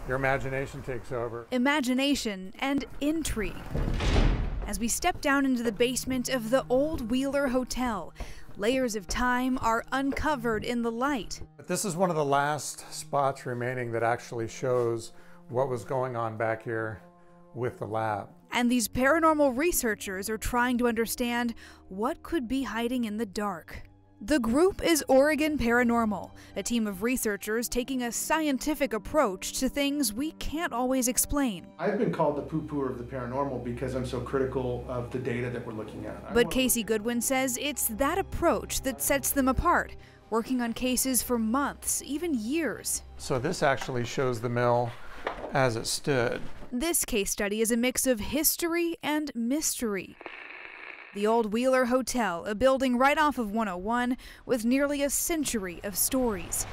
Your imagination takes over. Imagination and intrigue. As we step down into the basement of the Old Wheeler Hotel, layers of time are uncovered in the light. But this is one of the last spots remaining that actually shows what was going on back here with the lab. And these paranormal researchers are trying to understand what could be hiding in the dark. The group is Oregon Paranormal, a team of researchers taking a scientific approach to things we can't always explain. I've been called the poo-pooer of the paranormal because I'm so critical of the data that we're looking at. But Casey Goodwin says it's that approach that sets them apart, working on cases for months, even years. So this actually shows the mill as it stood. This case study is a mix of history and mystery. The Old Wheeler Hotel, a building right off of 101 with nearly a century of stories.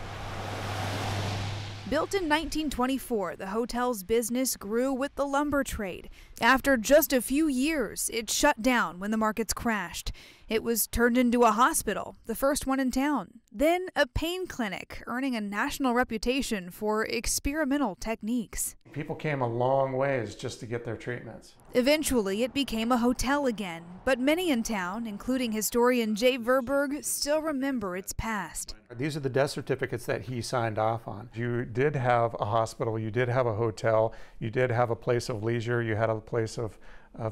Built in 1924, the hotel's business grew with the lumber trade. After just a few years, it shut down when the markets crashed. It was turned into a hospital, the first one in town. Then a pain clinic, earning a national reputation for experimental techniques. People came a long ways just to get their treatments. Eventually, it became a hotel again, but many in town, including historian Jay Verburg, still remember its past. These are the death certificates that he signed off on. You did have a hospital, you did have a hotel, you did have a place of leisure, you had a place of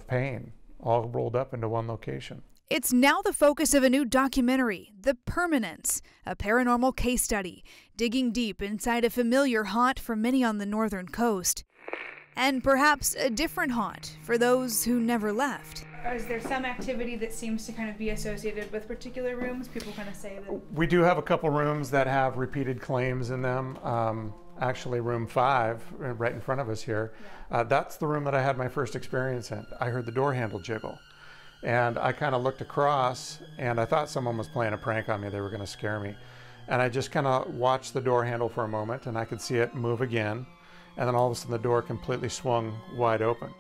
pain, all rolled up into one location. It's now the focus of a new documentary, The Permanence, a paranormal case study, digging deep inside a familiar haunt for many on the northern coast. And perhaps a different haunt for those who never left. Is there some activity that seems to kind of be associated with particular rooms? People kind of say that. We do have a couple rooms that have repeated claims in them. Actually, room 5, right in front of us here, that's the room that I had my first experience in. I heard the door handle jiggle. And I kind of looked across, and I thought someone was playing a prank on me. They were going to scare me. And I just kind of watched the door handle for a moment, and I could see it move again. And then all of a sudden, the door completely swung wide open.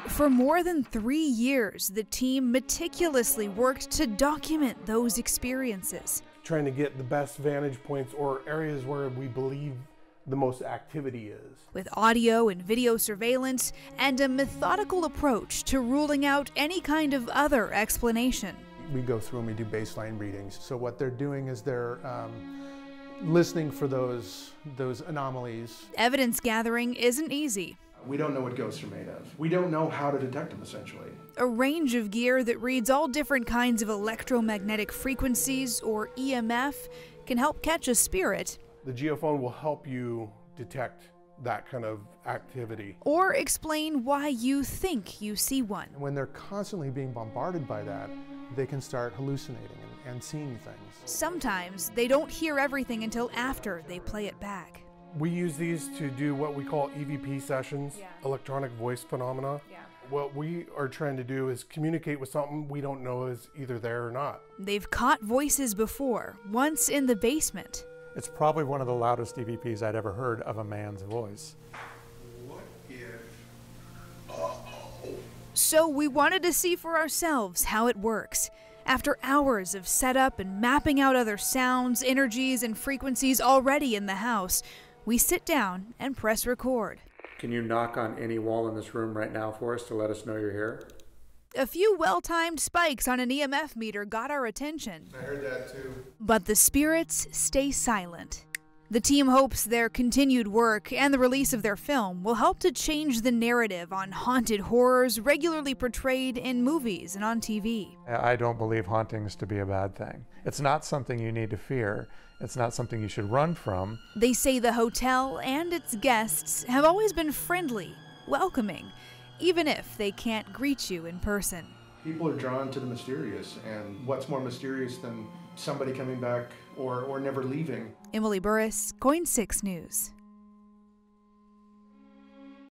For more than 3 years, the team meticulously worked to document those experiences. Trying to get the best vantage points or areas where we believe the most activity is. With audio and video surveillance and a methodical approach to ruling out any kind of other explanation. We go through and we do baseline readings. So what they're doing is they're listening for those anomalies. Evidence gathering isn't easy. We don't know what ghosts are made of. We don't know how to detect them, essentially. A range of gear that reads all different kinds of electromagnetic frequencies, or EMF, can help catch a spirit. The geophone will help you detect that kind of activity. Or explain why you think you see one. And when they're constantly being bombarded by that, they can start hallucinating and seeing things. Sometimes they don't hear everything until after they play it back. We use these to do what we call EVP sessions, electronic voice phenomena. What we are trying to do is communicate with something we don't know is either there or not. They've caught voices before, once in the basement. It's probably one of the loudest EVPs I'd ever heard of a man's voice. What if... So we wanted to see for ourselves how it works. After hours of setup and mapping out other sounds, energies, and frequencies already in the house, we sit down and press record. Can you knock on any wall in this room right now for us to let us know you're here? A few well-timed spikes on an EMF meter got our attention. I heard that too. But the spirits stay silent. The team hopes their continued work and the release of their film will help to change the narrative on haunted horrors regularly portrayed in movies and on TV. I don't believe hauntings to be a bad thing. It's not something you need to fear. It's not something you should run from. They say the hotel and its guests have always been friendly, welcoming, even if they can't greet you in person. People are drawn to the mysterious, and what's more mysterious than somebody coming back or never leaving? Emily Burris, KOIN 6 News.